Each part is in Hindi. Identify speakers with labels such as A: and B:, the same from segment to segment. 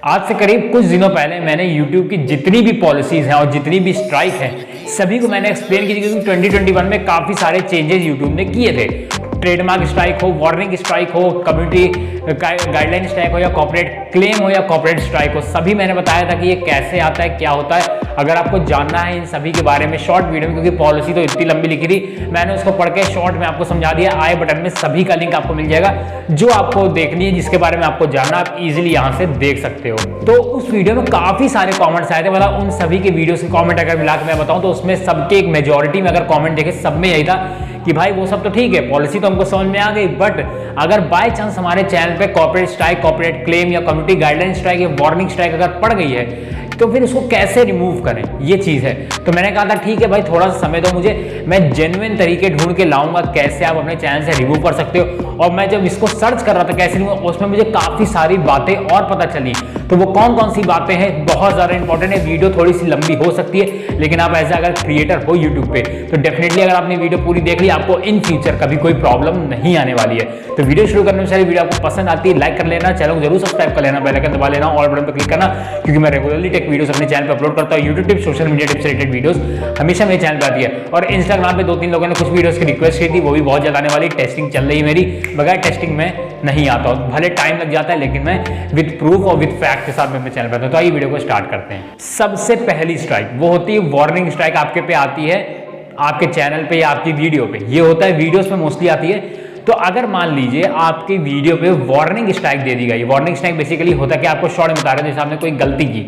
A: आज से करीब कुछ दिनों पहले मैंने YouTube की जितनी भी पॉलिसीज हैं और जितनी भी स्ट्राइक हैं सभी को मैंने एक्सप्लेन की थी, क्योंकि 2021 में काफ़ी सारे चेंजेस YouTube ने किए थे। ट्रेडमार्क स्ट्राइक हो, वार्निंग स्ट्राइक हो, कम्युनिटी गाइडलाइन स्ट्राइक हो या कॉर्पोरेट क्लेम हो या कॉर्पोरेट स्ट्राइक हो, सभी मैंने बताया था कि ये कैसे आता है, क्या होता है। अगर आपको जानना है इन सभी के बारे में शॉर्ट वीडियो में, क्योंकि पॉलिसी तो इतनी लंबी लिखी थी, मैंने उसको पढ़ के शॉर्ट में आपको समझा दिया। आई बटन में सभी का लिंक आपको मिल जाएगा, जो आपको देखनी है, जिसके बारे में आपको जानना, आप इजीली यहाँ से देख सकते हो। तो उस वीडियो में काफी सारे कमेंट्स आए थे, मतलब उन सभी के वीडियोस के कमेंट अगर मिला के मैं बताऊं तो उसमें सबके एक मेजॉरिटी में अगर कमेंट देखे सब में यही था कि भाई वो सब तो ठीक है, पॉलिसी तो हमको समझ में आ गई, बट अगर बाय चांस हमारे चैनल पे कॉर्पोरेट स्ट्राइक, कॉर्पोरेट क्लेम या कम्युनिटी गाइडलाइन स्ट्राइक या वार्निंग स्ट्राइक अगर पड़ गई है तो फिर उसको कैसे रिमूव करें, ये चीज है। तो मैंने कहा था ठीक है भाई, थोड़ा सा समय दो मुझे, मैं जेन्युइन तरीके ढूंढ के लाऊंगा कैसे आप अपने चैनल से रिमूव कर सकते हो। और मैं जब इसको सर्च कर रहा था कैसे रिमूव, उसमें मुझे काफी सारी बातें और पता चली। तो वो कौन कौन सी बातें हैं, बहुत ज्यादा इंपॉर्टेंट है। वीडियो थोड़ी सी लंबी हो सकती है, लेकिन आप ऐसे अगर क्रिएटर हो यूट्यूब पे तो डेफिनेटली अगर आपने वीडियो पूरी देख ली, आपको इन फ्यूचर कभी कोई प्रॉब्लम नहीं आने वाली है। तो वीडियो शुरू करने से वीडियो आपको पसंद आती है, लाइक कर लेना, चैनल को जरूर सब्सक्राइब कर लेना, बेल आइकन दबा लेना, ऑल बटन पर क्लिक करना, क्योंकि मैं रेगुलरली टेक वीडियोस अपने चैनल पर अपलोड करता हूं। YouTube tips, social media tips से रिलेटेड वीडियोस हमेशा मेरे चैनल पे आती है। और इंस्टाग्राम पे 2-3 लोगों ने कुछ वीडियोस की रिक्वेस्ट की थी, वो भी बहुत जल्द आने वाली। टेस्टिंग चल रही है मेरी, बगैर टेस्टिंग में नहीं आता हूं, भले टाइम लग जाता है, लेकिन मैं विद प्रूफ और विद फैक्ट के साथ मैं अपने चैनल पे आता हूं। तो आइए वीडियो को स्टार्ट करते हैं। सबसे पहली स्ट्राइक वो होती है वार्निंग स्ट्राइक, आपके पे आती है आपके चैनल पे या आपकी वीडियो पे। ये होता है वीडियोस में मोस्टली आती है। तो अगर मान लीजिए आपकी वीडियो पे वार्निंग स्ट्राइक दे दी गई, वार्निंग स्ट्राइक बेसिकली होता है कि आपको शॉर्ट में बता रहे हैं जैसे आपने कोई गलती की,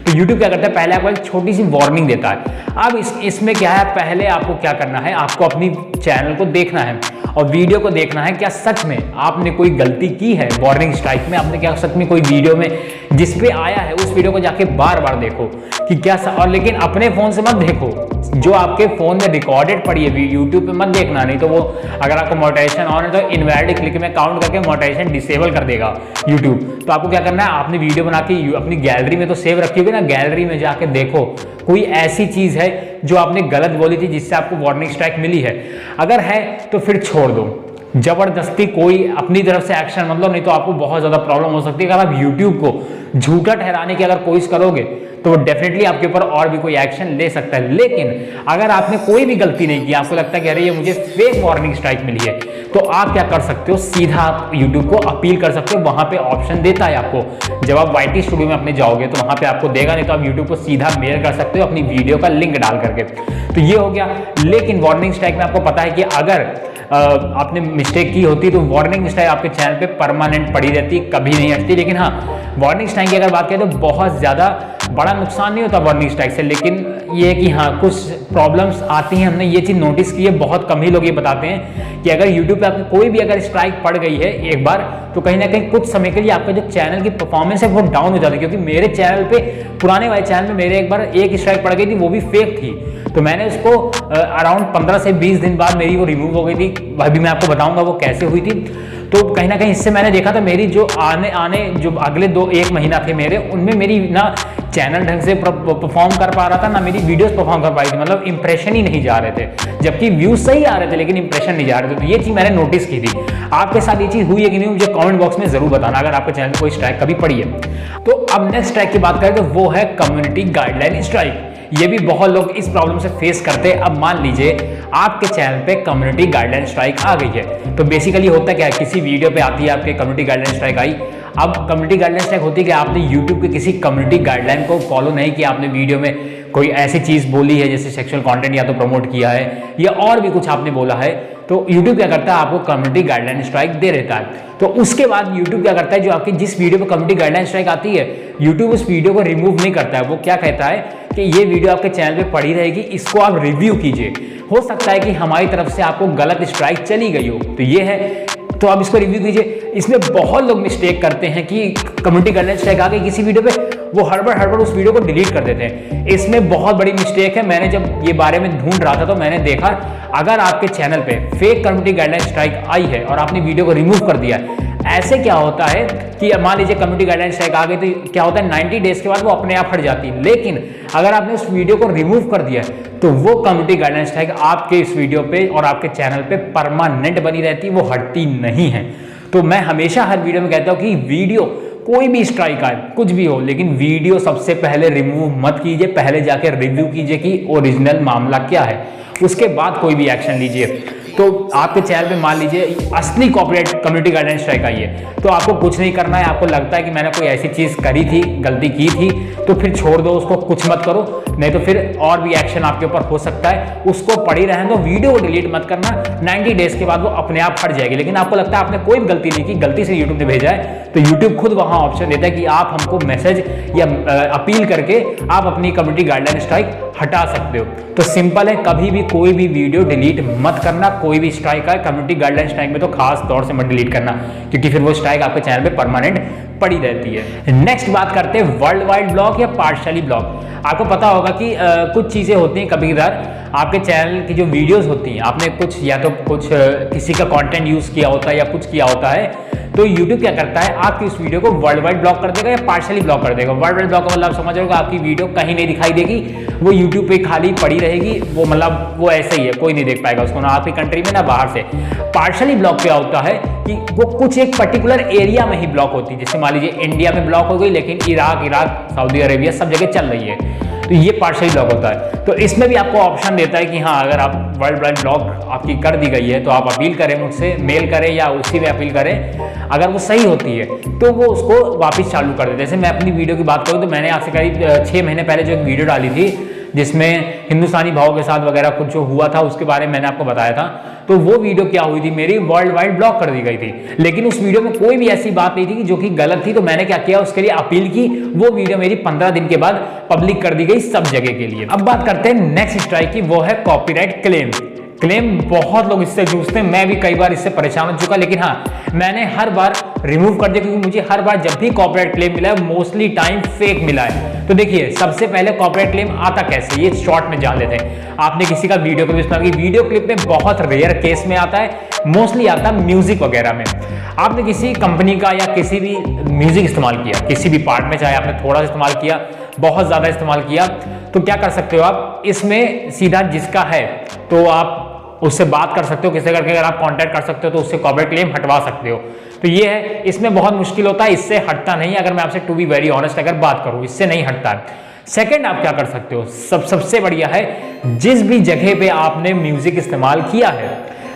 A: तो YouTube क्या करता है, पहले आपको एक छोटी सी वार्निंग देता है। अब इसमें क्या है, पहले आपको क्या करना है, आपको अपनी चैनल को देखना है और वीडियो को देखना है, क्या सच में आपने कोई गलती की है वार्निंग स्ट्राइक में, आपने क्या सच में कोई वीडियो में जिस पे आया है उस वीडियो को जाके बार बार देखो कि क्या और लेकिन अपने फोन से मत देखो, जो आपके फोन में रिकॉर्डेड पड़ी है यूट्यूब पे मत देखना, नहीं तो वो अगर आपको मोनेटाइजेशन ऑन है तो इनवैलिड क्लिक में काउंट करके मोनेटाइजेशन डिसेबल कर देगा यूट्यूब। तो आपको क्या करना है, आपने वीडियो बना के अपनी गैलरी में तो सेव रखी होगी ना, गैलरी में जाके देखो कोई ऐसी चीज है जो आपने गलत बोली थी जिससे आपको वार्निंग स्ट्राइक मिली है। अगर है तो फिर छोड़ दो, जबरदस्ती कोई अपनी तरफ से एक्शन मतलब, नहीं तो आपको बहुत ज्यादा प्रॉब्लम हो सकती है। अगर आप YouTube को झूठा ठहराने की अगर कोशिश करोगे तो वो डेफिनेटली आपके ऊपर और भी कोई एक्शन ले सकता है। लेकिन अगर आपने कोई भी गलती नहीं की, आपको लगता है कि अरे ये मुझे फेक वार्निंग स्ट्राइक मिली है, तो आप क्या कर सकते हो, सीधा आप YouTube को अपील कर सकते हो। वहां पे ऑप्शन देता है आपको, जब आप YT स्टूडियो में अपने जाओगे तो वहां पे आपको देगा, नहीं तो आप YouTube को सीधा मेल कर सकते हो अपनी वीडियो का लिंक डाल करके। तो ये हो गया। लेकिन वार्निंग स्ट्राइक में आपको पता है कि अगर आपने मिस्टेक की होती तो वार्निंग स्ट्राइक आपके चैनल पे परमानेंट पड़ी रहती, कभी नहीं हटती। लेकिन हाँ, वार्निंग स्ट्राइक की अगर बात करें तो बहुत ज्यादा बड़ा नुकसान नहीं होता वार्निंग स्ट्राइक से, लेकिन ये है कि हाँ कुछ प्रॉब्लम्स आती हैं। हमने ये चीज नोटिस की है, बहुत कम ही लोग ये बताते हैं कि अगर यूट्यूब पे आपको कोई भी अगर स्ट्राइक पड़ गई है एक बार, तो कहीं ना कहीं कुछ समय के लिए आपका जो चैनल की परफॉर्मेंस है वो डाउन हो जाती है। क्योंकि मेरे चैनल पे, पुराने वाले चैनल में मेरे एक बार एक स्ट्राइक पड़ गई थी, वो भी फेक थी, तो मैंने उसको अराउंड 15 से 20 दिन बाद मेरी वो रिमूव हो गई थी। अभी मैं आपको बताऊंगा वो कैसे हुई थी। तो कहीं ना कहीं इससे मैंने देखा था मेरी जो आने जो अगले 1 महीना थे मेरे, उनमें मेरी ना चैनल ढंग से परफॉर्म कर पा रहा था, ना मेरी वीडियोस परफॉर्म कर पाई थी, मतलब इंप्रेशन ही नहीं जा रहे थे। जबकि व्यूज सही आ रहे थे लेकिन इंप्रेशन नहीं जा रहे थे। तो ये चीज मैंने नोटिस की थी। आपके साथ ये चीज हुई है कि नहीं, मुझे कमेंट बॉक्स में जरूर बताना अगर आपके चैनल में कोई स्ट्राइक कभी पड़ी है। तो अब नेक्स्ट स्ट्राइक की बात करें तो वो है कम्युनिटी गाइडलाइन स्ट्राइक। ये भी बहुत लोग इस प्रॉब्लम से फेस करते हैं। अब मान लीजिए आपके चैनल पे कम्युनिटी गाइडलाइन स्ट्राइक आ गई है, तो बेसिकली होता क्या है, किसी वीडियो पे आती है आपके कम्युनिटी गाइडलाइन स्ट्राइक आई। अब कम्युनिटी गाइडलाइन स्ट्राइक होती है कि आपने YouTube के किसी कम्युनिटी गाइडलाइन को फॉलो नहीं किया, आपने वीडियो में कोई ऐसी चीज बोली है जैसे सेक्सुअल कंटेंट या तो प्रमोट किया है या और भी कुछ आपने बोला है, तो YouTube क्या करता है, आपको कम्युनिटी गाइडलाइन स्ट्राइक दे देता है। तो उसके बाद YouTube क्या करता है, जो आपकी जिस वीडियो पे कम्युनिटी गाइडलाइन स्ट्राइक आती है, YouTube उस वीडियो को रिमूव नहीं करता है। वो क्या कहता है कि ये वीडियो आपके चैनल पे पड़ी रहेगी, इसको आप रिव्यू कीजिए। हो सकता है कि हमारी तरफ से आपको गलत स्ट्राइक चली गई हो, तो ये है, तो आप इसको रिव्यू कीजिए। इसमें बहुत लोग मिस्टेक करते हैं कि कम्युनिटी गाइडलाइन स्ट्राइक आ गई किसी वीडियो पे, वो हड़बड़ उस वीडियो को डिलीट कर देते हैं। इसमें बहुत बड़ी मिस्टेक है। मैंने जब ये बारे में ढूंढ रहा था तो मैंने देखा, अगर आपके चैनल पे फेक कम्युनिटी गाइडलाइन स्ट्राइक आई है और आपने वीडियो को रिमूव कर दिया है, ऐसे क्या होता है कि मान लीजिए कम्युनिटी गाइडलाइन स्ट्राइक आ गई तो क्या होता है, 90 डेज के बाद वो अपने आप हट जाती है। लेकिन अगर आपने उस वीडियो को रिमूव कर दिया है तो वो कम्युनिटी गाइडलाइन स्ट्राइक आपके इस वीडियो पे और आपके चैनल पे परमानेंट बनी रहती है, वो हटती नहीं है। तो मैं हमेशा हर वीडियो में कहता हूं कि वीडियो कोई भी स्ट्राइक आए, कुछ भी हो, लेकिन वीडियो सबसे पहले रिमूव मत कीजिए, पहले जाकर रिव्यू कीजिए कि ओरिजिनल मामला क्या है, उसके बाद कोई भी एक्शन लीजिए। तो आपके चैनल पे मान लीजिए असली कॉपीराइट कम्युनिटी गाइडलाइन स्ट्राइक आई है, तो आपको कुछ नहीं करना है। आपको लगता है कि मैंने कोई ऐसी चीज़ करी थी, गलती की थी, तो फिर छोड़ दो उसको, कुछ मत करो, नहीं तो फिर और भी एक्शन आपके ऊपर हो सकता है। उसको पड़ी रहने दो, वीडियो को डिलीट मत करना, 90 डेज के बाद वो अपने आप हट जाएगी। लेकिन आपको लगता है आपने कोई भी गलती नहीं की, गलती से यूट्यूब ने भेजा है, तो यूट्यूब खुद वहाँ ऑप्शन देता है कि आप हमको मैसेज या अपील करके आप अपनी कम्युनिटी गाइडलाइन स्ट्राइक हटा सकते हो। तो सिंपल है, कभी भी कोई भी वीडियो डिलीट मत करना, कोई भी स्ट्राइक आए कम्युनिटी गाइडलाइन स्ट्राइक में तो खास तौर से मत डिलीट करना, क्योंकि फिर वो स्ट्राइक आपके चैनल पे परमानेंट पड़ी रहती है। नेक्स्ट बात करते हैं वर्ल्ड वाइड ब्लॉक या पार्शियली ब्लॉक। आपको पता होगा कि कुछ चीज़ें होती हैं, कभी कभार आपके चैनल की जो वीडियोस होती हैं, आपने कुछ या तो कुछ किसी का कंटेंट यूज़ किया होता है या कुछ किया होता है, तो YouTube क्या करता है, आपकी उस वीडियो को वर्ल्ड वाइड ब्लॉक कर देगा या पार्शियली ब्लॉक कर देगा। वर्ल्ड वाइड ब्लॉक का मतलब समझ रहे हो, आपकी वीडियो कहीं नहीं दिखाई देगी, वो YouTube पे खाली पड़ी रहेगी, वो मतलब वो ऐसे ही है, कोई नहीं देख पाएगा उसको, ना आपकी कंट्री में ना बाहर से। पार्शियली ब्लॉक क्या होता है कि वो कुछ एक पर्टिकुलर एरिया में ही ब्लॉक होती है, जैसे मान लीजिए इंडिया में ब्लॉक हो गई, लेकिन इराक, सऊदी अरेबिया सब जगह चल रही है, तो ये पार्शियली ब्लॉक होता है। तो इसमें भी आपको ऑप्शन देता है कि हाँ, अगर आप वर्ल्ड वाइड ब्लॉक आपकी कर दी गई है तो आप अपील करें, मुझसे मेल करें या उसी में अपील करें, अगर वो सही होती है तो वो उसको वापस चालू कर देते हैं। जैसे मैं अपनी वीडियो की बात करूँ तो मैंने आपसे करीब 6 महीने पहले जो एक वीडियो डाली थी, जिसमें हिंदुस्तानी भाव के साथ वगैरह कुछ जो हुआ था उसके बारे में मैंने आपको बताया था, तो वो वीडियो क्या हुई थी, मेरी वर्ल्ड वाइड ब्लॉक कर दी गई थी। लेकिन उस वीडियो में कोई भी ऐसी बात नहीं थी कि जो कि गलत थी, तो मैंने क्या किया, उसके लिए अपील की, वो वीडियो मेरी 15 दिन के बाद पब्लिक कर दी गई सब जगह के लिए। अब बात करते हैं नेक्स्ट स्ट्राइक की, वो है कॉपीराइट क्लेम। बहुत लोग इससे जूझते हैं, मैं भी कई बार इससे परेशान हो चुका, लेकिन हाँ, मैंने हर बार रिमूव कर दिया, क्योंकि मुझे हर बार जब भी कॉपीराइट क्लेम मिला है मोस्टली टाइम फेक मिला है। तो देखिए, सबसे पहले कॉपीराइट क्लेम आता कैसे, ये शॉर्ट में जान लेते हैं। आपने किसी का वीडियो क्लिप इस्तेमाल की, वीडियो क्लिप में बहुत रेयर केस में आता है, मोस्टली आता है म्यूजिक वगैरह में। आपने किसी कंपनी का या किसी भी म्यूजिक इस्तेमाल किया, किसी भी पार्ट में, चाहे आपने थोड़ा सा इस्तेमाल किया, बहुत ज्यादा इस्तेमाल किया, तो क्या कर सकते हो आप, इसमें सीधा जिसका है तो आप उससे बात कर सकते हो, किसी करके अगर आप कांटेक्ट कर सकते हो तो उससे कॉपीराइट क्लेम हटवा सकते हो। तो ये है, इसमें बहुत मुश्किल होता है, इससे हटता नहीं है। अगर मैं आपसे टू बी वेरी ऑनेस्ट अगर बात करूं, इससे नहीं हटता है। सेकंड, आप क्या कर सकते हो, सबसे बढ़िया है, जिस भी जगह पे आपने म्यूजिक इस्तेमाल किया है,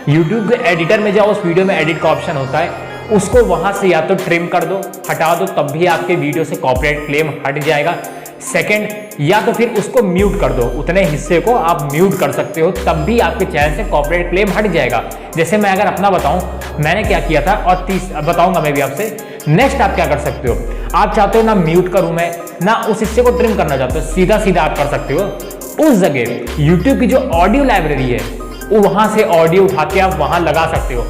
A: यूट्यूब के एडिटर में जाओ, उस वीडियो में एडिट का ऑप्शन होता है, उसको वहां से या तो ट्रिम कर दो, हटा दो, तब भी आपके वीडियो से कॉपीराइट क्लेम हट जाएगा। सेकंड, या तो फिर उसको म्यूट कर दो, उतने हिस्से को आप म्यूट कर सकते हो, तब भी आपके चैनल से कॉपीराइट क्लेम हट जाएगा। जैसे मैं अगर अपना बताऊं, मैंने क्या किया था, और बताऊंगा मैं भी आपसे। नेक्स्ट आप क्या कर सकते हो, आप चाहते हो ना म्यूट करूं मैं, ना उस हिस्से को ट्रिम करना चाहते हो, सीधा सीधा आप कर सकते हो, उस जगह यूट्यूब की जो ऑडियो लाइब्रेरी है, वहां से ऑडियो उठा के आप वहां लगा सकते हो।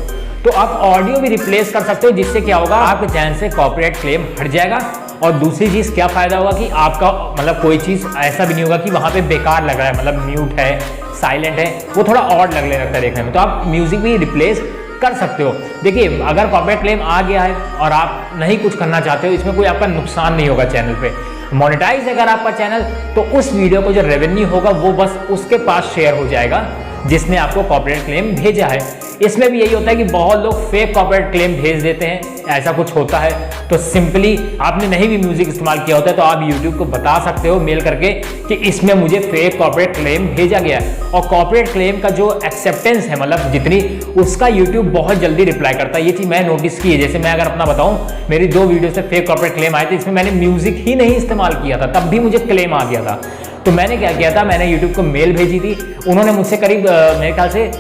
A: तो आप ऑडियो भी रिप्लेस कर सकते हो, जिससे क्या होगा, आपके चैनल से कॉपीराइट क्लेम हट जाएगा। और दूसरी चीज क्या फायदा होगा कि आपका मतलब कोई चीज ऐसा भी नहीं होगा कि वहां पे बेकार लग रहा है, मतलब म्यूट है, साइलेंट है, वो थोड़ा ऑड लगने लगता है देखने में, तो आप म्यूजिक भी रिप्लेस कर सकते हो। देखिए, अगर कॉपीराइट क्लेम आ गया है और आप नहीं कुछ करना चाहते हो, इसमें कोई आपका नुकसान नहीं होगा चैनल पे। मोनेटाइज अगर आपका चैनल, तो उस वीडियो को जो रेवेन्यू होगा वो बस उसके पास शेयर हो जाएगा जिसने आपको कॉपीराइट क्लेम भेजा है। इसमें भी यही होता है कि बहुत लोग फेक कॉपीराइट क्लेम भेज देते हैं, ऐसा कुछ होता है। तो सिंपली आपने नहीं भी म्यूजिक इस्तेमाल किया होता है तो आप यूट्यूब को बता सकते हो मेल करके कि इसमें मुझे फेक कॉपीराइट क्लेम भेजा गया है। और कॉपीराइट क्लेम का जो एक्सेप्टेंस है, मतलब जितनी, उसका यूट्यूब बहुत जल्दी रिप्लाई करता है। ये चीज मैं नोटिस की है। जैसे मैं अगर अपना बताऊं, मेरी 2 वीडियो से फेक कॉपीराइट क्लेम आए थे, इसमें मैंने म्यूजिक ही नहीं इस्तेमाल किया था, तब भी मुझे क्लेम आ गया था। तो मैंने क्या किया था, मैंने यूट्यूब को मेल भेजी थी, उन्होंने मुझसे करीब मेरे ख्याल से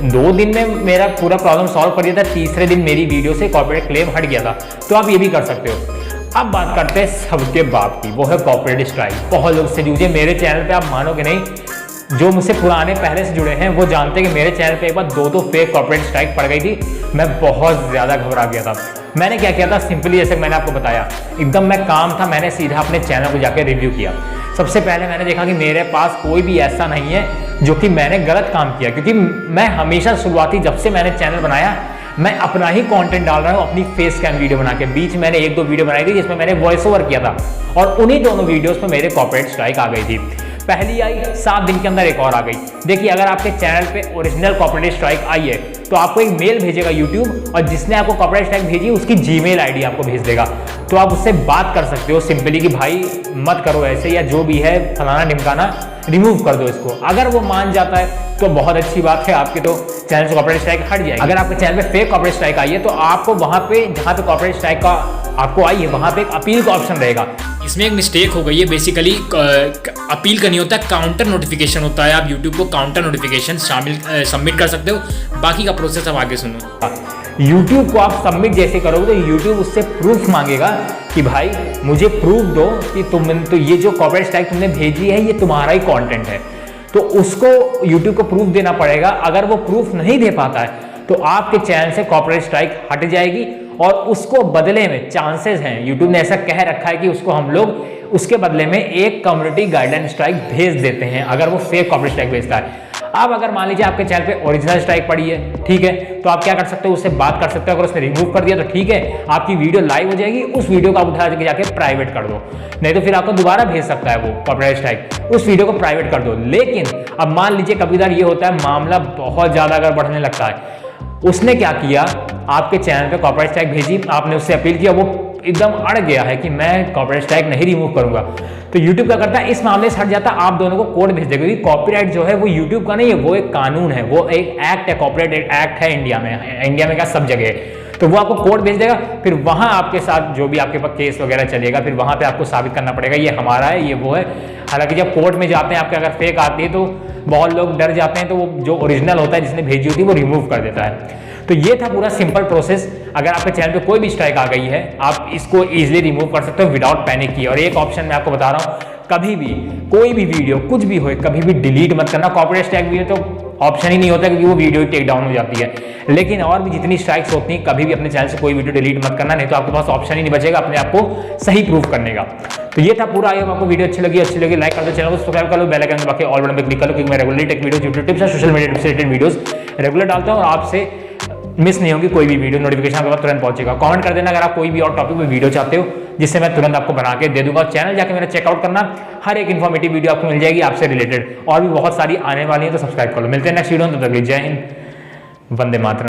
A: 2 दिन में मेरा पूरा प्रॉब्लम सॉल्व कर दिया था। तीसरे दिन मेरी वीडियो से कॉपीराइट क्लेम हट गया था। तो आप ये भी कर सकते हो। अब बात करते हैं सबके बाप की, वो है कॉपीराइट स्ट्राइक। बहुत लोग से जूझे मेरे चैनल पे, आप मानोगे नहीं, जो मुझसे पुराने पहले से जुड़े हैं वो जानते हैं कि मेरे चैनल पे एक बार 2 फेक कॉपीराइट स्ट्राइक पड़ गई थी। मैं बहुत ज्यादा घबरा गया था। मैंने क्या किया था, सिंपली जैसे मैंने आपको बताया, एकदम मैं काम था, मैंने सीधा अपने चैनल को जाकर रिव्यू किया। सबसे पहले मैंने देखा कि मेरे पास कोई भी ऐसा नहीं है जो कि मैंने गलत काम किया, क्योंकि मैं हमेशा शुरुआती, जब से मैंने चैनल बनाया, मैं अपना ही कंटेंट डाल रहा हूँ, अपनी फेस कैम वीडियो बना के। बीच मैंने 1-2 वीडियो बनाई थी जिसमें मैंने वॉइस ओवर किया था, और उन्हीं दोनों वीडियोस में मेरे कॉपीराइट स्ट्राइक आ गई थी। पहली आई, 7 दिन के अंदर एक और आ गई। देखिए अगर आपके चैनल पे ओरिजिनल कॉपीराइट स्ट्राइक आई है तो आपको एक मेल भेजेगा यूट्यूब, और जिसने आपको कॉपीराइट स्ट्राइक भेजी उसकी जीमेल आईडी आपको भेज देगा। तो आप उससे बात कर सकते हो सिंपली कि भाई मत करो ऐसे, या जो भी है फलाना ढिमकाना, रिमूव कर दो इसको। अगर वो मान जाता है तो बहुत अच्छी बात है, आपके तो चैनल से कॉपीराइट स्ट्राइक हट जाएगी। अगर आपके चैनल पे फेक कॉपीराइट स्ट्राइक आई है तो आपको वहां पे जहां पे कॉपीराइट स्ट्राइक का आपको आई है वहां पे एक अपील का ऑप्शन रहेगा।
B: इसमें एक मिस्टेक हो गई है, बेसिकली अपील करनी होता है, काउंटर नोटिफिकेशन होता है। आप यूट्यूब को काउंटर नोटिफिकेशन सबमिट कर सकते हो। बाकी का प्रोसेस अब आगे सुनो।
A: यूट्यूब को आप सबमिट जैसे करोगे तो यूट्यूब उससे प्रूफ मांगेगा कि भाई मुझे प्रूफ दो कि तो ये जो कॉपीराइट स्ट्राइक तुमने भेजी है ये तुम्हारा ही कंटेंट है। तो उसको यूट्यूब को प्रूफ देना पड़ेगा। अगर वो प्रूफ नहीं दे पाता है तो आपके चैनल से कॉपीराइट स्ट्राइक हट जाएगी, और उसको बदले में चांसेस हैं, यूट्यूब ने ऐसा कह रखा है कि उसको हम लोग उसके बदले में एक कम्युनिटी गाइडलाइन स्ट्राइक भेज देते हैं अगर वो फेक कॉपीराइट स्ट्राइक भेजता है। अब अगर मान लीजिए आपके चैनल पे ओरिजिनल स्ट्राइक पड़ी है, ठीक है, तो आप क्या कर सकते हो, उससे बात कर सकते हो। अगर उसने रिमूव कर दिया तो ठीक है, आपकी वीडियो लाइव हो जाएगी, उस वीडियो को आप उठा के जाके प्राइवेट कर दो, नहीं तो फिर आपको दोबारा भेज सकता है वो कॉपीराइट स्ट्राइक, उस वीडियो को प्राइवेट कर दो। लेकिन अब मान लीजिए कभी-कभार ये होता है मामला बहुत ज्यादा अगर बढ़ने लगता है, उसने क्या किया, आपके चैनल पे कॉपीराइट स्ट्राइक भेजी, आपने उससे अपील किया, वो एकदम अड़ गया है कि मैं कॉपीराइट स्ट्राइक नहीं रिमूव करूंगा, तो YouTube क्या करता है, इस मामले से हट जाता है, आप दोनों को कोड भेज देगा। क्योंकि कॉपीराइट जो है वो YouTube का नहीं है, वो एक कानून है, वो एक एक्ट है, कॉपीराइट एक्ट है इंडिया में क्या सब जगह है। तो वो आपको कोड भेज देगा, फिर वहां आपके साथ जो भी आपके पास केस वगैरह चलेगा, फिर वहां पे आपको साबित करना पड़ेगा ये हमारा है, ये वो है। हालांकि जब कोर्ट में जाते हैं आपके अगर फेक आती है तो बहुत लोग डर जाते हैं, तो वो जो ओरिजिनल होता है जिसने भेजी होती है वो रिमूव कर देता है। तो ये था पूरा सिंपल प्रोसेस। अगर आपके चैनल पे कोई भी स्ट्राइक आ गई है आप इसको इजीली रिमूव कर सकते हो विदाउट पैनिक किए। और एक ऑप्शन मैं आपको बता रहा हूँ, कभी भी कोई भी वीडियो कुछ भी हो कभी भी डिलीट मत करना। कॉपीराइट स्ट्राइक वीडियो तो ऑप्शन ही नहीं होता क्योंकि वो वीडियो टेक डाउन हो जाती है, लेकिन और भी जितनी स्ट्राइक्स होती हैं कभी भी अपने चैनल से कोई वीडियो डिलीट मत करना, नहीं तो आपके पास ऑप्शन ही नहीं बचेगा अपने आप को सही प्रूफ करने का। तो ये था पूरा। आपको वीडियो अच्छी लगी लाइक कर दो, चैनल को सब्सक्राइब कर लो, बेल आइकन बाकी ऑल बटन पे क्लिक कर लो, क्योंकि मैं regularly take videos, YouTube tips और सोशल मीडिया टिप्स से रिलेटेड वीडियोस रेगुलर डालता हूं और आपसे मिस नहीं होगी कोई भी वीडियो, नोटिफिकेशन आपके पास तुरंत पहुंचेगा। कमेंट कर देना अगर आप कोई भी और टॉपिक पे वीडियो चाहते हो जिससे मैं तुरंत आपको बना के दे दूंगा। चैनल जाके मेरा चेकआउट करना, हर एक इन्फॉर्मेटिव वीडियो आपको मिल जाएगी आपसे रिलेटेड, और भी बहुत सारी आने वाली है, तो सब्सक्राइब कर लो। मिलते हैं नेक्स्ट वीडियो में, तब तक जय हिंद, वंदे मातरम।